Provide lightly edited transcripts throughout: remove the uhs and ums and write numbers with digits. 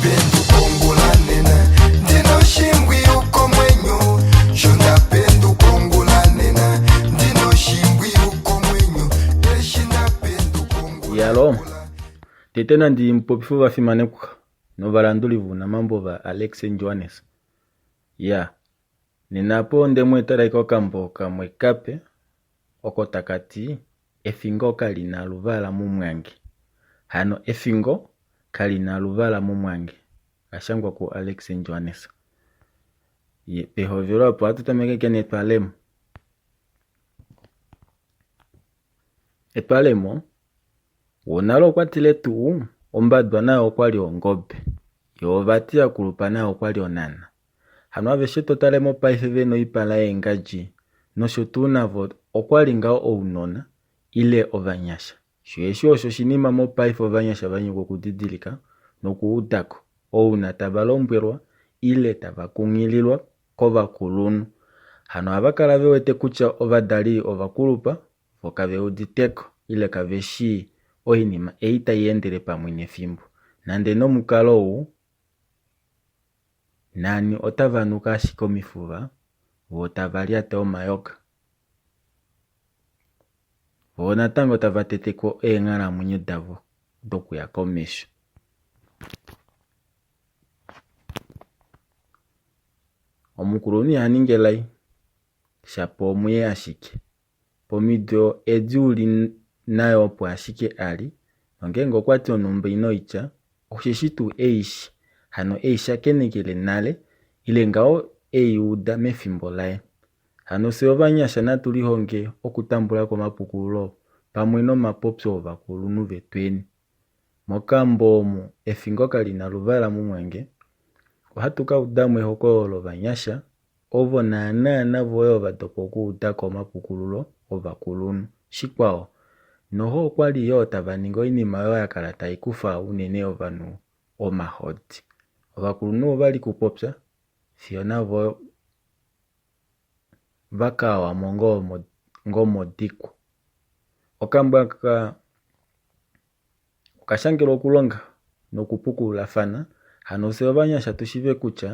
pendu kongola nena ndino shimbwi uko mwenyo shunda pendu kongola nena ndino shimbwi uko mwenyo eshinda pendu kongola yalo tetena ndi mpopifu vafimanekuka no valandulivu na mambo va Alex Johannes ya ninapo ndemwetala iko kambo kamwe kape oko takati efingo kalina luvala mumwange hano efingo kalina luvala mumwange ashangwa ku Alex Johannes ye pehovero apo atutameke kene etwalemo wonalo kwatile tu ombadwa nayo kwali ongobe yovati ya kulupa nayo kwali onana hano aveshe totalemo paife veno ipala engaji nosho tu navo okwali ngao ounona ile ovanyasha shwesho osho shinima mo paife ovanyasha vanyuko kudidilika nokuutako ouna tavalombwerwa ile tavakungililwa kovakulunu hano avakala vewete kutya ovadali ovakulupa vokaveuditeko ile kaveshi ohinima eita yendele pamwe nefimbo nande no mukalo huu nani otavanuka ashiko mifuva votavalia te omayoka vona tango tavateteko eengalamwenyo davo dokuya komesho omukuluni haningelai shapo omuye ashike pomidio edi nayo opo ashike ali nongengo kwati onumba inoicha oshishitu eishi hano eisha kenekele nale ile ngao eiuda mefimbo lae hano seovanyasha natulihonge okutambula komapukululo pamwe nomapopyo ovakulunu vetweni mokambo omu efingo kalina luvala mumwange ohatuka udamwe hokololo vanyasha ovo naana voyo vadopo kuuda komapukululo ovakulunu shikwao noho kwali yo tavaningo inima yo yakala taikufa unene ovanu omahoti ovakulunu ovali kupopya fiona vo vakawa ngomodiku okamba okashangelo okulonga nokupukulula fana hano seovanyasha tushive kutya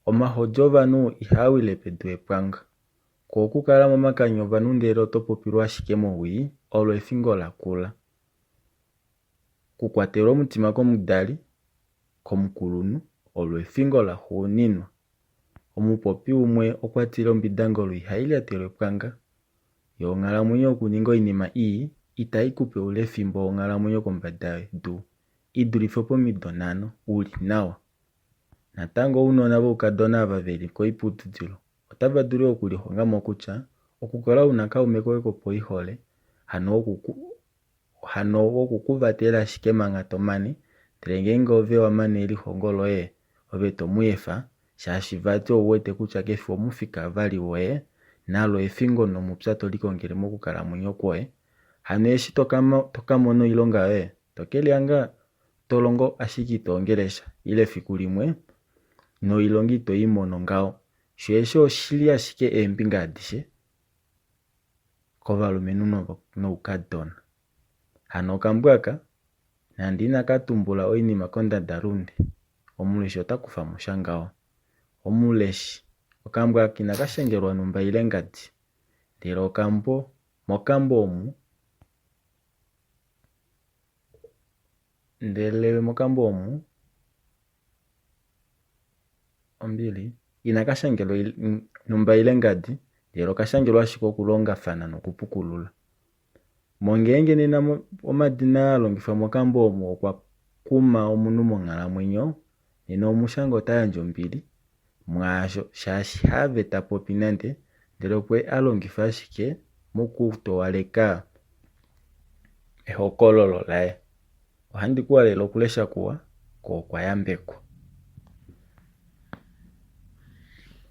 omahoti ovanu ihawile pedu epwanga kokukala momakanyo ovanu ndele otopopilwa ashike mowi olo efingo lakula kukwatela omutima komudali komukulunu olo efingo lahuninwa omupopi umwe okwatile ombidangolo ihayilyatelwa epwanga yo ongalamwenyo okuninga inima iyi itaikupe ule efimbo ongalamwenyo kombanda yedu idulife pomidonano uli nawa natango uunona voukadona ava veli koiputudilo otavadule okulihongamo kutya okukala una kaume koye kopoihole hano okukuvatela ashike manga tomane ndele ngenge ove wamane elihongo loye ove tomuyefa shaashi vati owete kutya kefi omufika vali woye nalo efingo nomupya tolikongele mokukalamwenyo kwoye hano eshi tokamono ilonga yoye tokelianga tolongo ashiki itoongelesha ile fiku limwe no ilongi toyimono ngao shwesho oshili ashike eembinga adishe kovalumenu noukadona hano okambwaka nandi nakatumbula oinima kondandalunde omuleshi otakufa mushangao omuleshi okambwaka inakashengelwa numba ile ngadi ndele mokambo omu ombili inakashengelwa numba ile ngadi ndele okashengelwa ashike okulonga fana nokupukulula mongenge nena omadina alongifwa mokambo omu okwa kuma omunu mongalamwenyo nena omushango otayandja ombili mwasho shaashi have tapopi nande ndele okwe alongifa ashike mokutowaleka ehokololo laye ohandi kuwalela okulesha kuwa ko okwayambekwa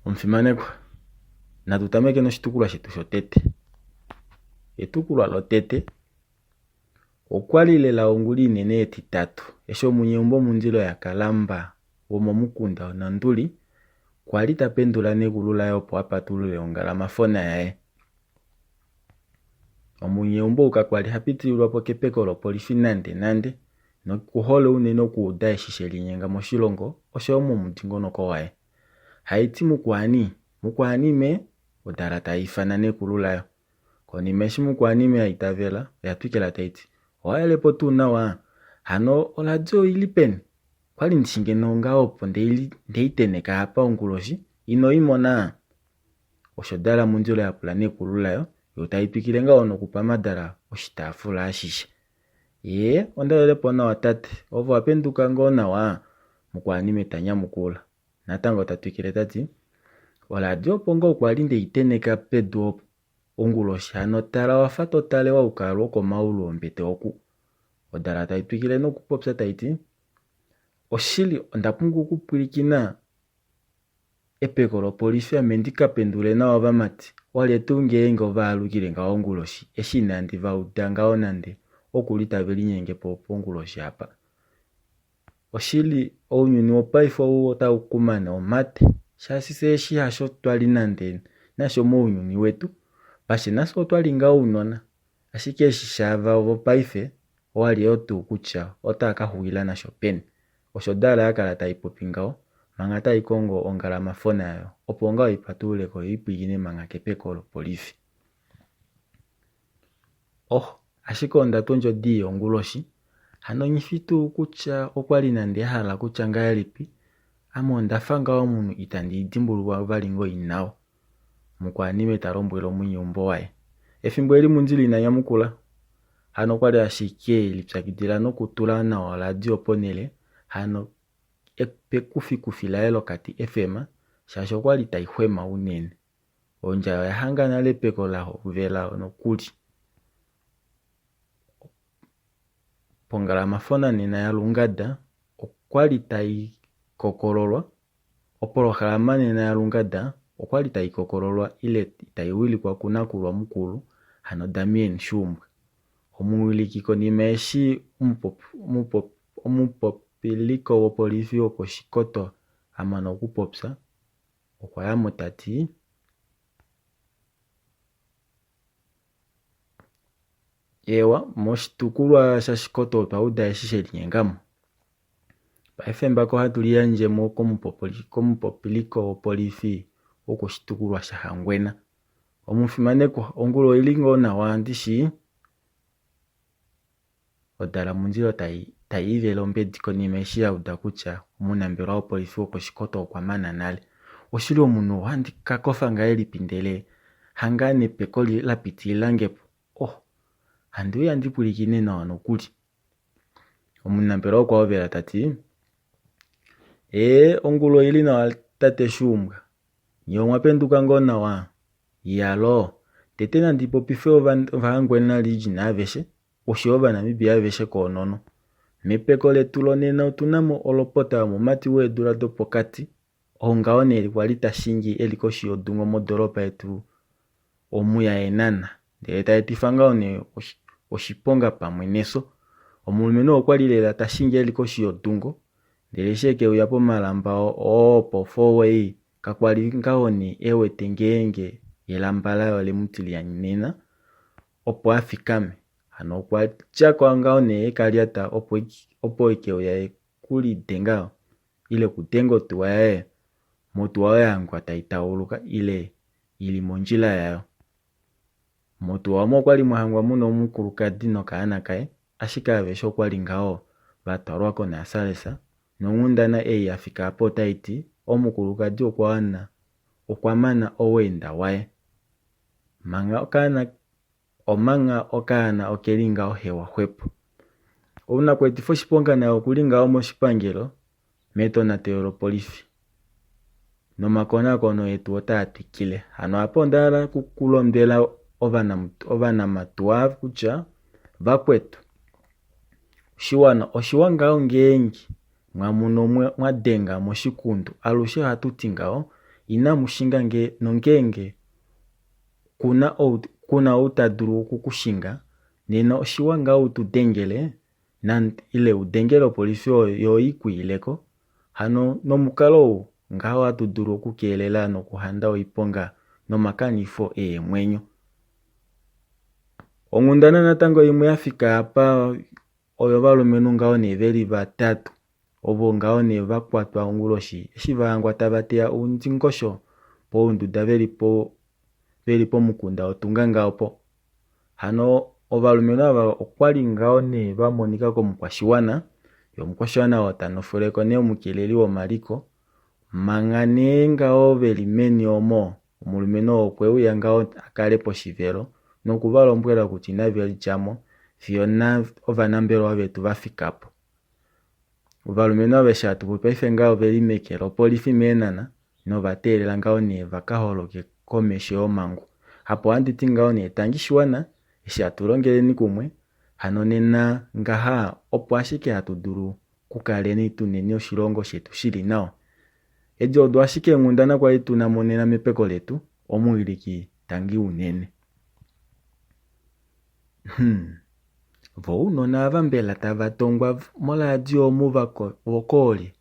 omufimanekwa natutameke noshitukulwa shetu shotete etukulwa lotete okwali lela onguli inene etitatu esho munyembo mundilo ya kalamba womomukunda onanduli kwali tapendula negulu laye opo apatulule ongalamafona yaye omunyembo uka kwali hapitililwa po kepeko lopolisi nande nokuhole unene okuuda eshisha linyenga moshilongo oshowo momudhingoloko waye. Haiti mukwanime odala tayi ithana nekulu layo. Konima eshi mukwanime aitavela oya twikela taiti, owayelepo tuu nawa, hano oradio oyili peni? Kwali ndishinge nonga opo ndeyi teneka hapa onguloshi inoyi mona? Osho dala mundjilo yapula nekulu layo, yo tayi twikile ngawo nokupa madala oshitaafula ashishe. Ondalelepo nawa tate, ovo wapenduka ngo nawa? Mukwanime tanyamukula. Natango tatwikile tati, oradio opo ngo kwali ndeyi teneka pedu onguloshi, hano tala wafa totale waukalo komaulu ombete oku. Odala tayi twikile nokupopya taiti, oshili ondapumbwa okupwilikina epeko lopolisi ame ndikapendule nawa vamati wali etu ngenge ovaalukile ngawo onguloshi eshi inandi vauda ngawo nande okuli taveli nyengepo ponguloshi apa. Oshili ounyuni wopaife otawu kumana omate, shaashi se eshi hasho twali nande nasho muunyuni wetu. Pashe nase otwali ngawo uunona, ashike eshi shava wopaife owali otu kutya otaka hugila nasho peni. Osho dala yakala tayi popi ngawo manga tayi kongo ongalamafona yayo opo ngawo ipatululeko yipwilikine manga kepeko lopolisi. Ashike ondatu ndjo di onguloshi, hano nyifitu kutya okwali nande yahala kutya ngayelipi, ame ondafa ngawo munu itandi dimbulwa vali ngo inawo. Mukwanime talombwele omwinyumbo waye. Ethimbo eli mundjili inanyamukula, hano kwali ashike lipyakidhila nokutula nawa oradio ponele, hano pekufi laye lokati FM, shaashi okwali tayi hwema unene. Ondja oya hangana lepeko laho vela nokuli. Pongalamafona nena ya Lungada okwali tayi kokololwa, opolohalama nena ya Lungada okwali tayi kokololwa ile tayi wilikwa kunakulwa mukulu, hano Damien Shumbwe. Omuwiliki konima eshi omupopiliko wopolisi wokoshikoto amana okupopya, okwayamo tati, ewa moshitukulwa shashikoto otwauda eshisha linyengamo. Paife mbako hatuli yandjemo komupopiliko wopolisi wokoshitukulwa shahangwena. Omufimanekwa ongulo oyili ngo nawa ndishi? Odala mundjilo tayi ivele ombedi konima eshi yauda kutya omunambelwa wopolisi wokoshikoto okwamana nale. Oshili omunhu handika kofa ngayelipi ndele hanga nepeko lapitilila ngepo. Handi yandipwilikine nawa nokuli. Omunambelwa okwavela tati, ongulo oyili nawa tate Shumbwa. Nye omwapenduka ngo nawa? Yalo, tete nandi popife ovahangwena lijina aveshe, oshiova Namibia aveshe koonono. Mepeko letu lonena otunamo olopota yomumati weedula dhopokati, ongawo neli kwali tashingi eliko shiyodungo modoropa yetu omuya Enana. Ndele taetifa ngawo ne oshiponga pamwe neso. Omulumentu okwali lela tashingi eliko shiyodungo, ndele sheke uya pomalamba po fourway kakwali ngawo ne ewete ngenge yelambala yole mutili ya nena opo afikame. Hano kwa chakwa ngawo ne ekaliata opo ike uya kuli denga ile kudengo tuwa yae motu wawe angwa taitauluka ile ili monjila yayo. Motu wamo kwali muhangwa muno omukulukadi nokaana kae, ashika avesho kwali ngawo vatwarwako na Salesa, nongundana afika apo taiti omukulukadi okwamana owenda wae. Omanga okaana okeli ngawo hewa hwepo. Una kwetifo shiponga na okuli ngawo moshipangelo metonatelo lopolisi. Nomakonakono yetu otatwikile. Hano apo ndala kukulondela ovanamatuwa kutya vakwetu. Oshiwanga ngeengi mwamuno mwadenga moshikundu alushe hatuti ngawo inamushinga nongenge kuna utaduru okukushinga nena oshiwanga utudengele ile udengele polisi yo ikwileko. Hano nomukalo ngawo atuduru okukelela nokuhanda oiponga nomakanifo mwenyo. Ongundana natango yimwe yafika apa oyo valumenhu ngawo ne veli vatatu ovo ngawo ne vakwatwa onguloshi eshi vahangwa tavateya undingosho pounduda veli pomukunda otunga ngawo po. Hano ovalumenhu ava okwali ngawo ne vamonika komukwashigwana, yo omukwashigwana otanofuleko ne omukeleli womaliko, manga ne ngawo veli meni omo omulumenhu okweuya ngawo akale poshivelo nokuvalombwela kutya inaveli lyamo vyo ovanambelwa vetu vafikapo. Ovalumenhu aveshe hatupopi paife ngawo veli meke lopolifi meenana novateelela ngawo ne vakaholoke komesho yomangu. Hapo handiti ngawo ne etangishiwana eshi hatulongeleni kumwe, hano nena ngaha opo ashike hatudulu kukaleni tuneni oshilongo shetu shili nawa. Edi odo ashike engundana kwali tunamonena mepeko letu omwiiliki tangi unene. Vo uunona avambela tavatongwa moladio muva vokoole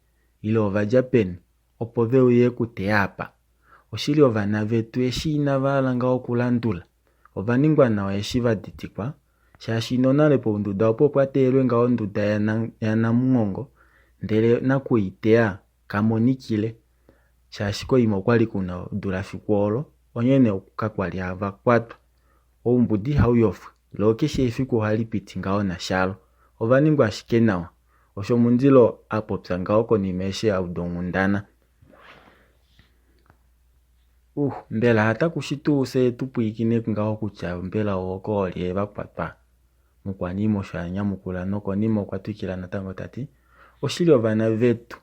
ile ovadja peni opo veuye kuteya apa. Oshili ovana vetu eshi inavala ngawo okulandula ovaningwa nawa eshi vaditikwa, shaashi nonale pounduda opo pwateelwe ngawo onduda yanamuhongo ndele nakuyiteya kamonikile, shaashi koima okwali kuna odulafiku onyene okakwali avakwatwa. Oumbudi hauyofwa lo keshi efiku hali piti ngawo nashalo ovaningwa ashike nawa, osho mundilo apopya ngawo konima eshi audongundana. Mbela hata kushitu se tupwiikine ngawo kutya mbela okoole vakwatwa mukwanima osho anyamukula nokonima okwatwikila natango tati oshili ovana vetu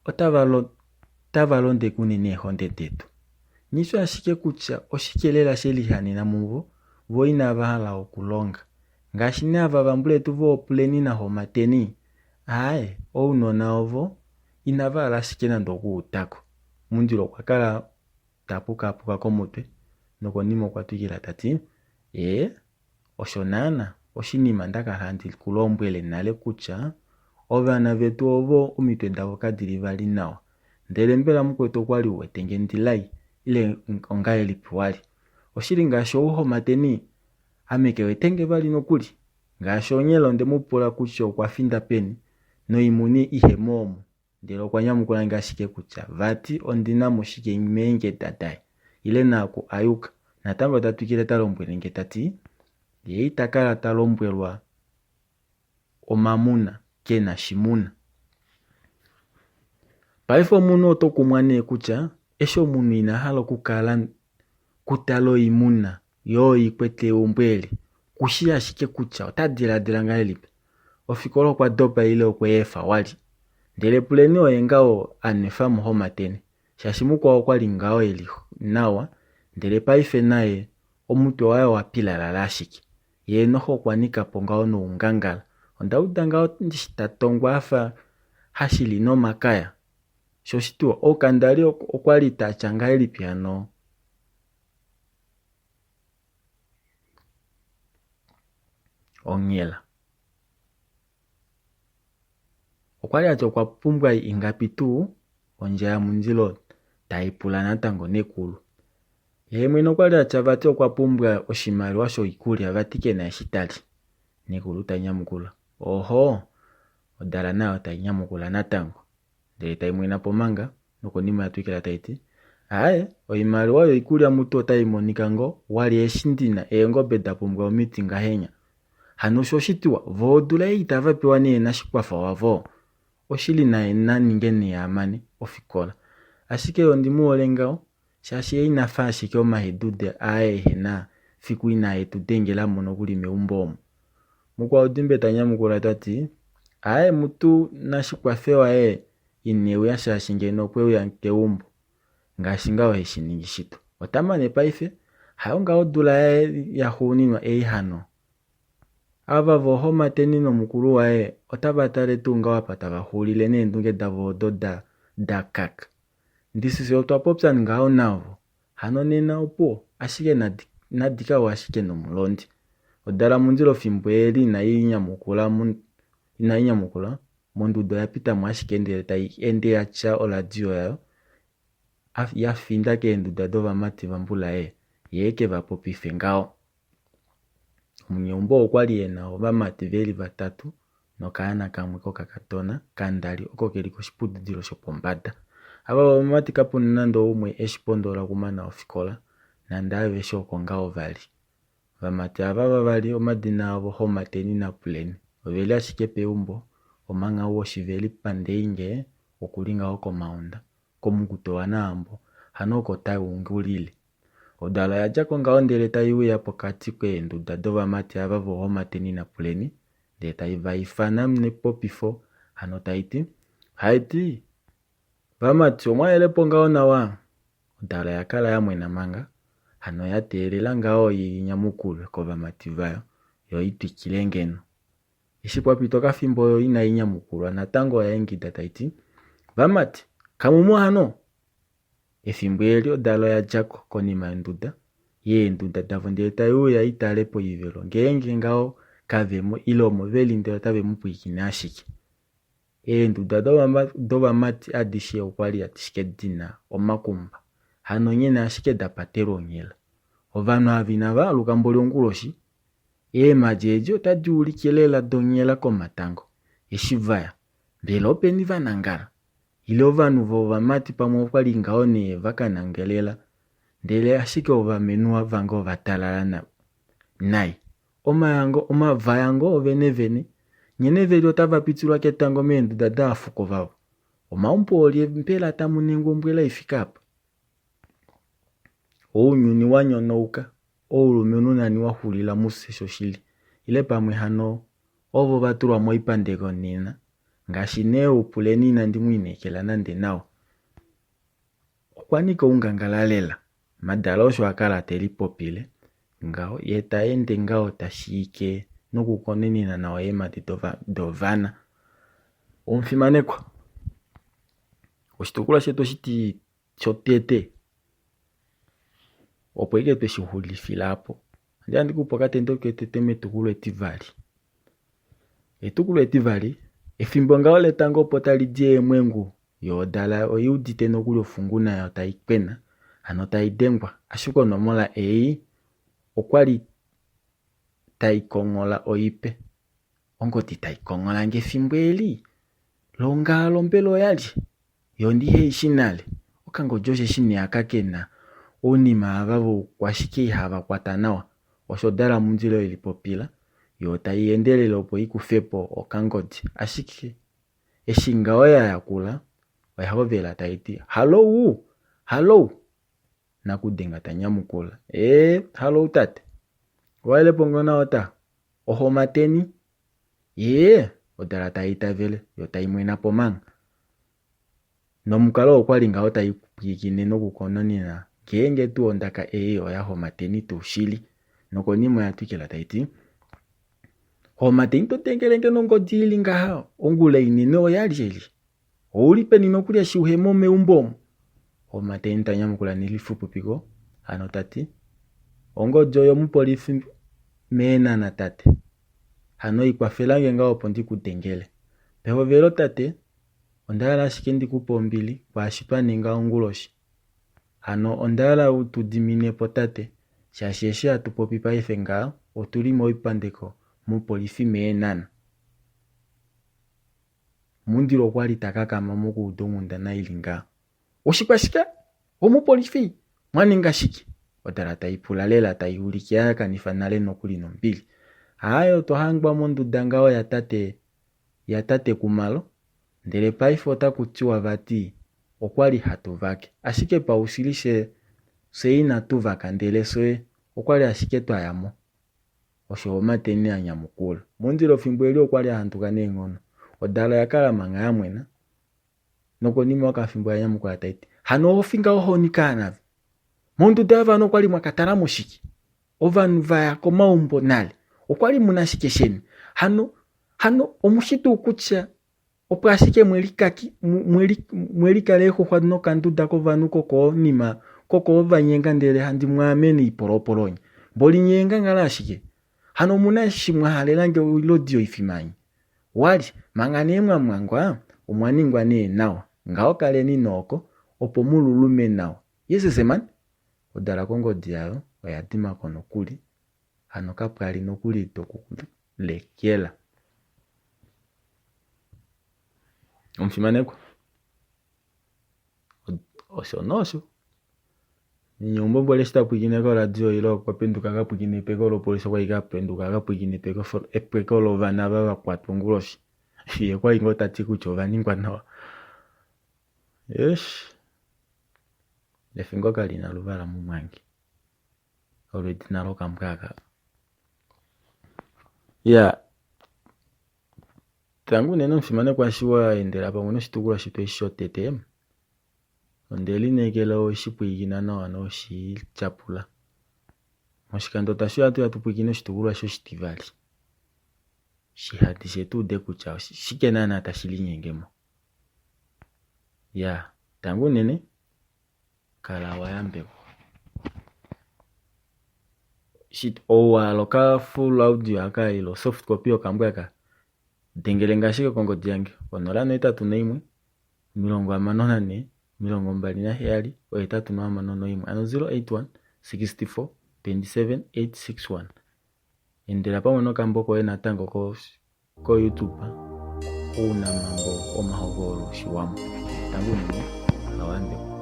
otavalonde unene ehonde tetu. Nisho ashike kutya oshikelela shelihanena muvo vo inavahala okulonga. Ngaashi ne ava vambuletu voopuleni na homateni, ounona ovo inavahala ashike nando okuutako. Mundilo okwakala tapukapuka komutwe nokonima okwatwikila tati osho naana oshinima ndakahala ndikulombwele nale kutya ovana vetu ovo omitwe davo kadhili vali nawa, ndele mbela mukwetu okwali uwetenge ndilayi ile ongaelipi wali. Oshili ngaashi ouhomateni ameke wetenge vali nokuli, ngaashi onyela ondemupula kutya okwafinda peni noimuni ihe moomo, ndele okwanyamukula ngashike kutya vati ondina moshike meenge dadaye ile naku ayuka. Natango tatwikile talombwele nge tati itakala talombwelwa omamuna kena shimuna. Paife omunhu otokumwa ne kutya eshi omunhu inahala okukala kutala oimuna yo oyikwete umbwele kushi ashike kutya otadiladhila ngaelipi, ofikolo okwadopa ile okweefa wali, ndele puleni oye ngawo anefa muhomateni shaashi mukwawo okwali ngawo eli nawa, ndele paife naye omutwe waye wapilalala ashike ye noho okwanikapo ngawo noungangala. Ondauda ngawo ndishi tatongwa afa hashili nomakaya, sho shitu okandali okwali tatya ngaelipi ano onyela. Okwali atya okwapumbwa ingapi tu ondja ya mundilo taipula natango nekulu. Ye mwene okwali atya vati okwapumbwa oshimaliwa shoikulya vati kena eshitali. Nekulu tanyamukula odala nayo tanyamukula natango, ndele taimwena pomanga nokonima yatwikila taiti oimaliwa yoikulya mutu otayimonika ngo wali eshi ndina eengombe dapumbwa omiti ngahenya. Hano sho shitiwa voodula itavapewa ne nashikwafa wavo oshili naye naninge ne amane ofikola. Ashike ondimuole ngawo shaashi inafa ashike omahedude hena fiku inayetudengela mono kuli meumbo omo. Mukwawo dimbe tanyamukula tati mutu nashikwafewa ineuya shaashi ngeno okweuya keumbo ngaashi ngawo heshiningi shitu. Otamane paife hayo ngawo odula yahuuninwa hano. Ava vohomateni nomukulu wae otavatale tu ngawo apa tavahulile neendunge davo odo dakaka. Ndisisi otwapopya ngawo navo hano nena opuo ashike nadika washike nomulondi. Odala mundilo fimbo eli inayinyamukula mondudo yapita mwashike ndele tayi ende yacha oladio yayo yafinda keenduda dovamati vambula yeke vapopife ngawo. Omunyeumbo okwali ena ovamati veli vatatu nokana kamwe kokakatona kandali oko keli koshiputudhilo shopombanda. Aba vamati kapuna nando umwe eshipondola kumana ofikola nanda aveshe oko ngao vali. Vamati aba vavali omadina avo Homateni na Puleni oveli ashike peumbo omanga uo shiveli pandeinge okulinga oko maunda komukutoa na ambo hano oko taungulile. Odala ya jako ngao ndele taiuya pokati kweenduda do vamati aba vo Homateni na Puleni de taivifana mne popifo hano taiti haiti vamati omwaelepo ngao nawa. Odala ya kala ya mwena manga hano ya telela ngao yinyamukulu ko vamati vayo yo itwikilengeno. Ishipwa pitoka fimbo yo ina inyamukulu natango ya engida taiti vamati kamumu hano. Efimbo eli odala ya jako konima enduda ye enduda davondele taiuya italepo yivelo ngenge ngao kavemo ilomo veli ndelo tavemu puikine ashiki. Enduda do vamati adishe okwali atishike dina omakumba hano nyene ashike dapatero nyela. Ovanu havina va lukamboli onguloshi majeji otadiulikilela donyela komatango eshivaya mbele openi vanangala ile ovanu vo vamati pamwe okwali ngao ne vakanangelela ndele ashike ovamenua vango vatalala nai omavayango ovenevene nyene veli otavapitilwa ketango meenduda dafuko vavo omaumpo olie mpela tamunengo mbwela ifikapa. Ounyuni wanyonouka oulumenu nani wahulila musesho shili ile pamwe hano ovo batulwa moipandeko nina ngashi ne Upuleni nandi mwinekela nande nao okwanika ungangalalela madala osho akala teli popile ngao yeta ende ngao tashike nokukonenina nao emati dovana omfimanekwa oshitukula shetu shiti chotete opo ike tweshihulifila hapo. Ndia ndikupo katendo ketete metukulu etivali. Etukulu etivali efimbo ngao letango opo talidie mwengu yo odala oyudite nokuli ofunguna ya taikpena hano taidengwa ashuko nomola okwali taikongola oipe ongoti taikongola ngefimbo eli longalo mbelo yali yo ndihe ishinale okango joshe shine akakena unima avavo kwashike hava kwata nawa oshodala munzilo ili popila yo taiendelele opo ikufepo okangodi ashike eshinga oya yakula oyahovela taiti hallo nakudenga tanyamukula hallo tate waelepo ngona ota Homateni odala taita vele yo taimwena pomanga nomukalo okwali ngao taipwikine nokukononina ngenge tu ondaka oya Homateni tushili nokonima yatukela taiti Homateni totengelenge nongodi ili ngaha ongula inene oyali ouli peni nokulya shiuhemo meumbomo. Homateni tanyamukula nilifupu piko hano tati ongojo yo mupolifi mena na tate hano ikwafelange ngao opo ndikutengele peho velo tate ondala ashike ndikupombili kwa ashitwa ninga onguloshi hano ondala utudimine po tate shasheshi atupopi paife ngao otuli moipandeko mupolifi meenana mundilo kwali takakama mokudongunda na ilinga oshikwashika omupolifi mwaninga shiki odala taipula lela taiulikia kanifanale nokuli nombili hayo tohangwa monduda ngao ya tate kumalo ndele paife otakutiwa vati okwali hatuvake ashike pausilishe seina tuvaka ndele soe okwali ashike twayamo osho Homateni anyamukula mundilo fimbo eli okwali ahantuka nengono odala yakala manga ya mwena nokonima wakafimbo anyamukula taiti hano ofinga ohonikana monduda avano kwali mwakatala moshiki ovanu vaya komaumbo nale okwali munashike sheni hano omushitu kutya opo ashike mwelikaleho hwano kanduda kovanu koko vanyenga ndele handi mwamene ipolopolonya mboli nyenga ngala ashike hano muna shimwa halelange uilodio ifimanyi wali mangane mwangwa umwaningwa nawa ngao kaleni noko opo mululume nawa yesesemani odala kongodi yayo oyadima kono kuli hano kapwali nokuli toku lekela Omfimaneko osho nyumbo bole sitapwikine ko radio ilo kwapenduka kapwikine peko lo polisi kwa ikapenduka kapwikine peko lo vana bakwatwa nguloshi ye kwa ingo tati kutyo vaningwa nawa lefingo kalina luvala mumwangi already nalo kamkaka tangu neno mfimane kwa shiwa endela pamono shitukula shitwe shotete ondeli nekela oshipwikina nawa no shichapula moshikando tasho atu yatupwikina shitukula sho shitivali shihadishe tude kutya shikenana tashilinyengemo tangu nene kala wayambeko shit owalo ka full audio aka ilo soft copy okambwaka dengele ngashike kongo dyange 081 44 27 841 ano 081 64 27 861 endela pamwe nokamboko ena tango ko YouTube una mambo omahogolo shiwamo tangu nene awande